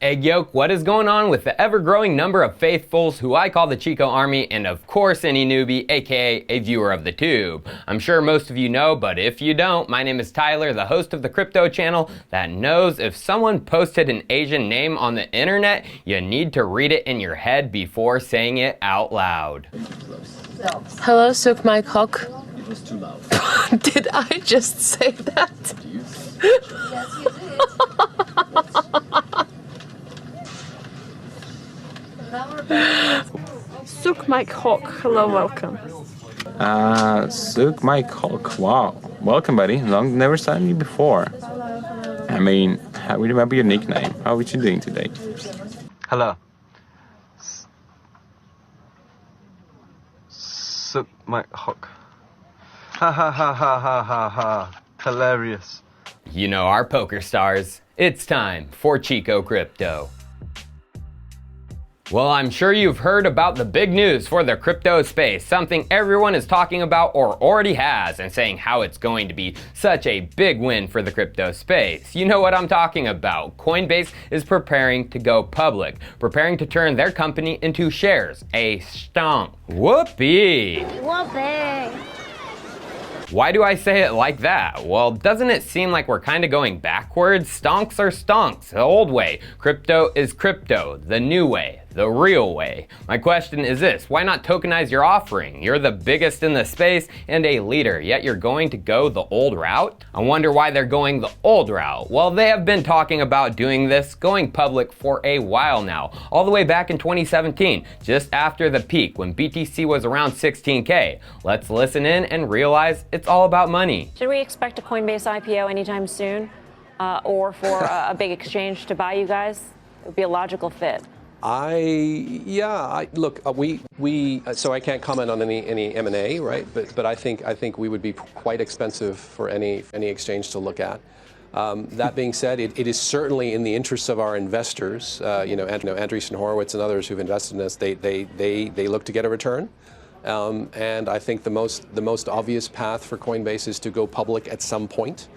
Egg yolk, what is going on with the ever-growing number of faithfuls who I call the Chico Army, and of course any newbie, aka a viewer of the tube? I'm sure most of you know, but if you don't, my name is Tyler, the host of the crypto channel that knows if someone posted an Asian name on the internet, you need to read it in your head before saying it out loud. Hello, Sook Me Cuch. It was too loud. Did I just say that? Yes, you did. Sook Me Cuch. Hello, welcome. Sook Me Cuch. Wow. Welcome, buddy. Long never seen you before. I mean, how we remember your nickname. How are you doing today? Hello. Sook Me Cuch. Ha ha ha ha ha ha ha. Hilarious. You know our poker stars. It's time for Chico Crypto. Well, I'm sure you've heard about the big news for the crypto space, something everyone is talking about or already has, and saying how it's going to be such a big win for the crypto space. You know what I'm talking about. Coinbase is preparing to go public, preparing to turn their company into shares, a stonk. Whoopee! Whoopee! Why do I say it like that? Well, doesn't it seem like we're kind of going backwards? Stonks are stonks, the old way. Crypto is crypto, the new way, the real way. My question is this: why not tokenize your offering? You're the biggest in the space and a leader, yet you're going to go the old route? I wonder why they're going the old route. Well, they have been talking about doing this, going public for a while now, all the way back in 2017, just after the peak when BTC was around 16K. Let's listen in and realize it's all about money. Should we expect a Coinbase IPO anytime soon, or for a big exchange to buy you guys? It would be a logical fit. Look, so I can't comment on any M&A, right? But I think we would be quite expensive for any exchange to look at. That being said, it is certainly in the interests of our investors. Andreessen Horowitz and others who've invested in us, they look to get a return. And I think the most obvious path for Coinbase is to go public at some point.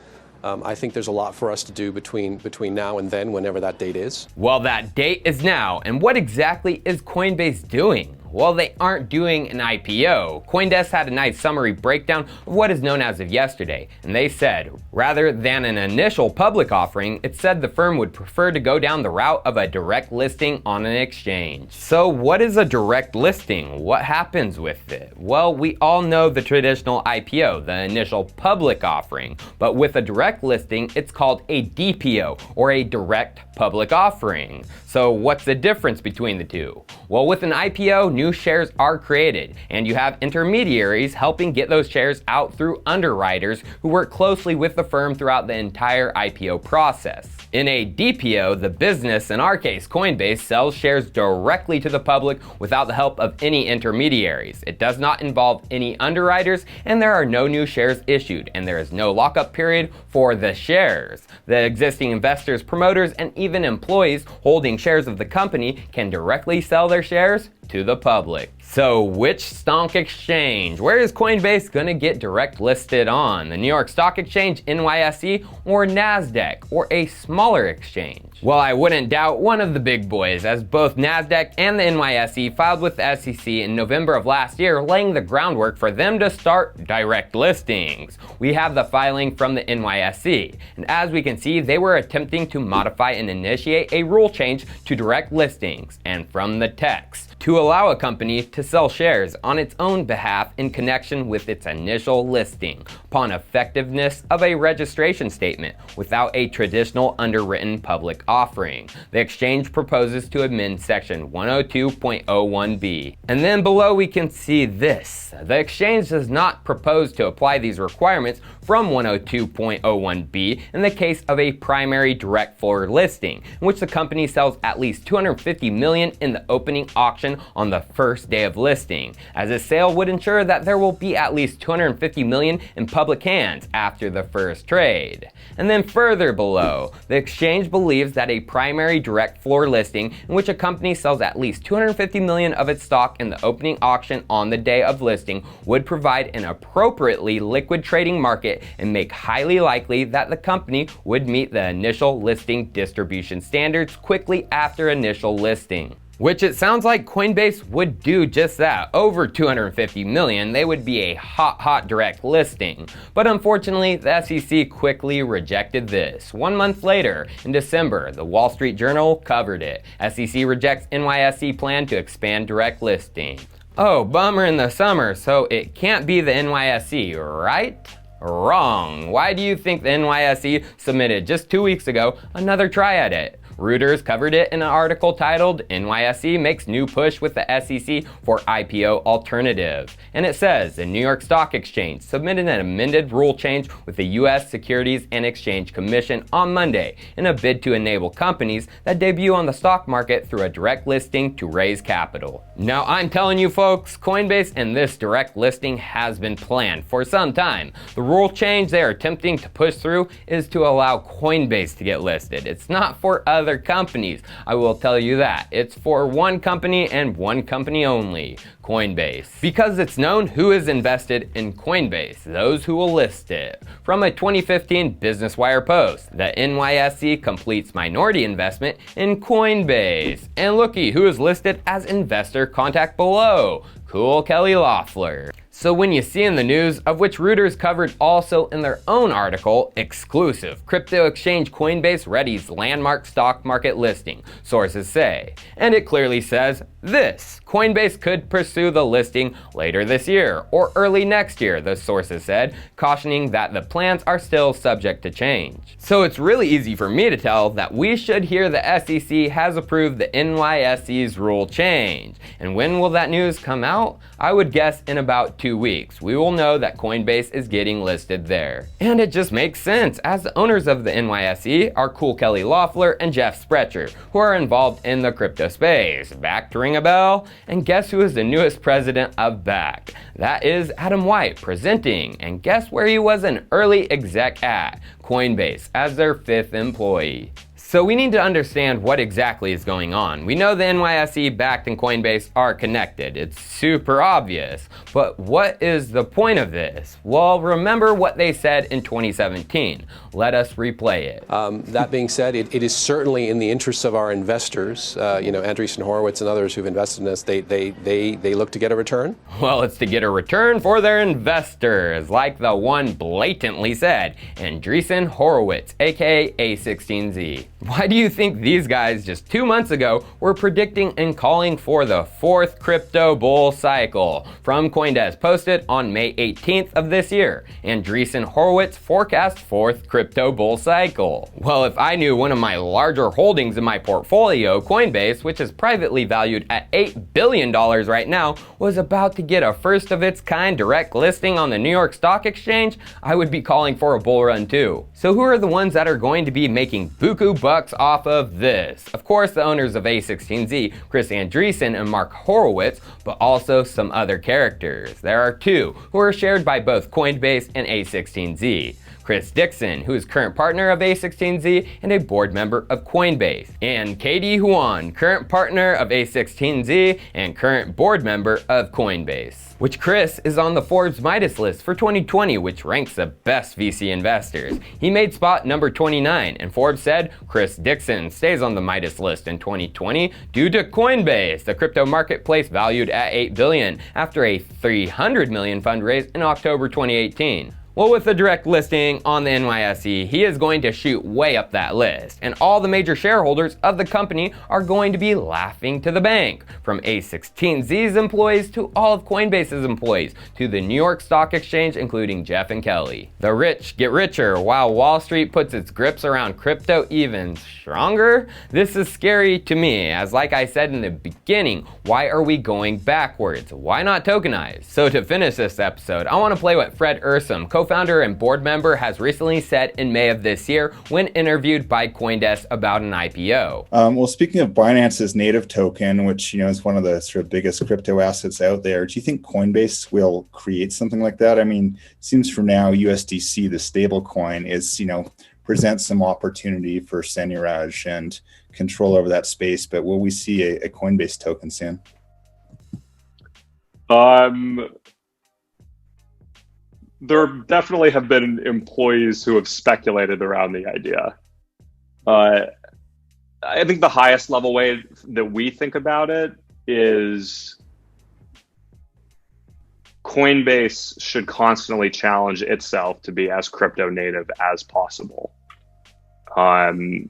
I think there's a lot for us to do between now and then, whenever that date is. Well, that date is now, and what exactly is Coinbase doing? Well, they aren't doing an IPO. CoinDesk had a nice summary breakdown of what is known as of yesterday, and they said, rather than an initial public offering, it said the firm would prefer to go down the route of a direct listing on an exchange. So what is a direct listing? What happens with it? Well, we all know the traditional IPO, the initial public offering, but with a direct listing, it's called a DPO, or a direct public offering. So what's the difference between the two? Well, with an IPO, new shares are created, and you have intermediaries helping get those shares out through underwriters who work closely with the firm throughout the entire IPO process. In a DPO, the business, in our case Coinbase, sells shares directly to the public without the help of any intermediaries. It does not involve any underwriters, and there are no new shares issued, and there is no lockup period for the shares. The existing investors, promoters, and even employees holding shares of the company can directly sell their shares to the public. So which stonk exchange? Where is Coinbase gonna get direct listed on? The New York Stock Exchange, NYSE, or Nasdaq, or a smaller exchange? Well, I wouldn't doubt one of the big boys, as both Nasdaq and the NYSE filed with the SEC in November of last year, laying the groundwork for them to start direct listings. We have the filing from the NYSE, and as we can see, they were attempting to modify and initiate a rule change to direct listings, and from the text, to allow a company to sell shares on its own behalf in connection with its initial listing, upon effectiveness of a registration statement without a traditional underwritten public offering. The exchange proposes to amend section 102.01b. And then below we can see this. The exchange does not propose to apply these requirements from 102.01b in the case of a primary direct floor listing, in which the company sells at least $250 million in the opening auction on the first day of listing, as a sale would ensure that there will be at least $250 million in public hands after the first trade. And then further below, the exchange believes that a primary direct floor listing in which a company sells at least $250 million of its stock in the opening auction on the day of listing would provide an appropriately liquid trading market and make highly likely that the company would meet the initial listing distribution standards quickly after initial listing. Which it sounds like Coinbase would do just that. Over $250 million, they would be a hot direct listing. But unfortunately, the SEC quickly rejected this. 1 month later, in December, the Wall Street Journal covered it. SEC rejects NYSE plan to expand direct listing. Oh, bummer in the summer, so it can't be the NYSE, right? Wrong. Why do you think the NYSE submitted just 2 weeks ago another try at it? Reuters covered it in an article titled NYSE Makes New Push with the SEC for IPO Alternative. And it says the New York Stock Exchange submitted an amended rule change with the U.S. Securities and Exchange Commission on Monday in a bid to enable companies that debut on the stock market through a direct listing to raise capital. Now I'm telling you folks, Coinbase and this direct listing has been planned for some time. The rule change they are attempting to push through is to allow Coinbase to get listed. It's not for other companies, I will tell you that. It's for one company and one company only, Coinbase. Because it's known who is invested in Coinbase, those who will list it. From a 2015 Business Wire post, the NYSE completes minority investment in Coinbase. And looky who is listed as investor, contact below, Cool Kelly Loeffler. So when you see in the news, of which Reuters covered also in their own article, exclusive, crypto exchange Coinbase readies landmark stock market listing, sources say. And it clearly says this: Coinbase could pursue the listing later this year or early next year, the sources said, cautioning that the plans are still subject to change. So it's really easy for me to tell that we should hear the SEC has approved the NYSE's rule change. And when will that news come out? I would guess in about 2 weeks. We will know that Coinbase is getting listed there. And it just makes sense, as the owners of the NYSE are Cool Kelly Loeffler and Jeff Sprecher, who are involved in the crypto space. Bakkt ring a bell? And guess who is the newest president of Bakkt? That is Adam White, presenting. And guess where he was an early exec at? Coinbase, as their 5th employee. So we need to understand what exactly is going on. We know the NYSE, Bakkt, and Coinbase are connected. It's super obvious. But what is the point of this? Well, remember what they said in 2017. Let us replay it. That being said, it is certainly in the interests of our investors. Andreessen Horowitz and others who've invested in us, they look to get a return. Well, it's to get a return for their investors, like the one blatantly said, Andreessen Horowitz, aka A16Z. Why do you think these guys just 2 months ago were predicting and calling for the 4th crypto bull cycle? From CoinDesk, posted on May 18th of this year. Andreessen Horowitz forecast 4th crypto bull cycle. Well, if I knew one of my larger holdings in my portfolio, Coinbase, which is privately valued at $8 billion right now, was about to get a first of its kind direct listing on the New York Stock Exchange, I would be calling for a bull run too. So who are the ones that are going to be making buku bucks off of this? Of course, the owners of A16Z, Chris Andreessen and Mark Horowitz, but also some other characters. There are 2 who are shared by both Coinbase and A16Z. Chris Dixon, who is current partner of A16Z and a board member of Coinbase, and Katie Huan, current partner of A16Z and current board member of Coinbase. Which Chris is on the Forbes Midas list for 2020, which ranks the best VC investors. He made spot number 29, and Forbes said Chris Dixon stays on the Midas list in 2020 due to Coinbase, the crypto marketplace valued at $8 billion after a $300 million fundraise in October 2018. Well, with the direct listing on the NYSE, he is going to shoot way up that list, and all the major shareholders of the company are going to be laughing to the bank, from A16Z's employees to all of Coinbase's employees, to the New York Stock Exchange, including Jeff and Kelly. The rich get richer while Wall Street puts its grips around crypto even stronger? This is scary to me, as like I said in the beginning, why are we going backwards? Why not tokenize? So to finish this episode, I want to play what Fred Ursum, co co-founder and board member, has recently said in May of this year when interviewed by CoinDesk about an IPO. Well, speaking of Binance's native token, which is one of the sort of biggest crypto assets out there, do you think Coinbase will create something like that? I mean, it seems for now USDC, the stable coin, is presents some opportunity for Seniraj and control over that space, but will we see a Coinbase token soon? There definitely have been employees who have speculated around the idea. I think the highest level way that we think about it is Coinbase should constantly challenge itself to be as crypto native as possible. And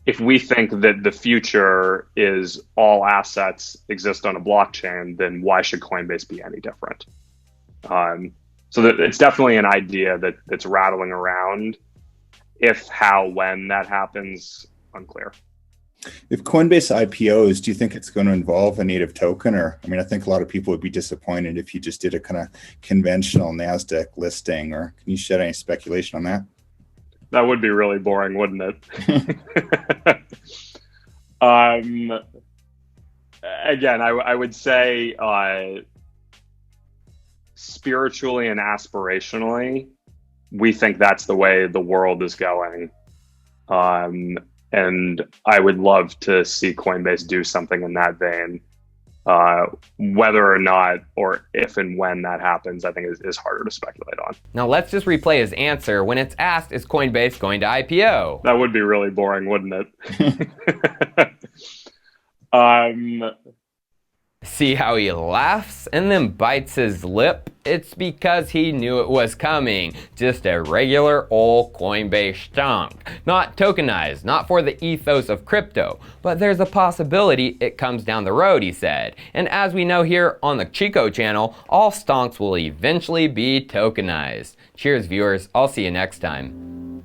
if we think that the future is all assets exist on a blockchain, then why should Coinbase be any different? So that it's definitely an idea that's rattling around. If, how, when that happens, unclear. If Coinbase IPOs, do you think it's going to involve a native token? Or, I mean, I think a lot of people would be disappointed if you just did a kind of conventional Nasdaq listing. Or can you shed any speculation on that? That would be really boring, wouldn't it? Again, I would say spiritually and aspirationally, we think that's the way the world is going. And I would love to see Coinbase do something in that vein. Whether or not, or if and when that happens, I think is harder to speculate on. Now let's just replay his answer when it's asked, is Coinbase going to IPO? That would be really boring, wouldn't it? See how he laughs and then bites his lip? It's because he knew it was coming. Just a regular old Coinbase stunk. Not tokenized, not for the ethos of crypto, but there's a possibility it comes down the road, he said. And as we know here on the Chico channel, all stonks will eventually be tokenized. Cheers, viewers. I'll see you next time.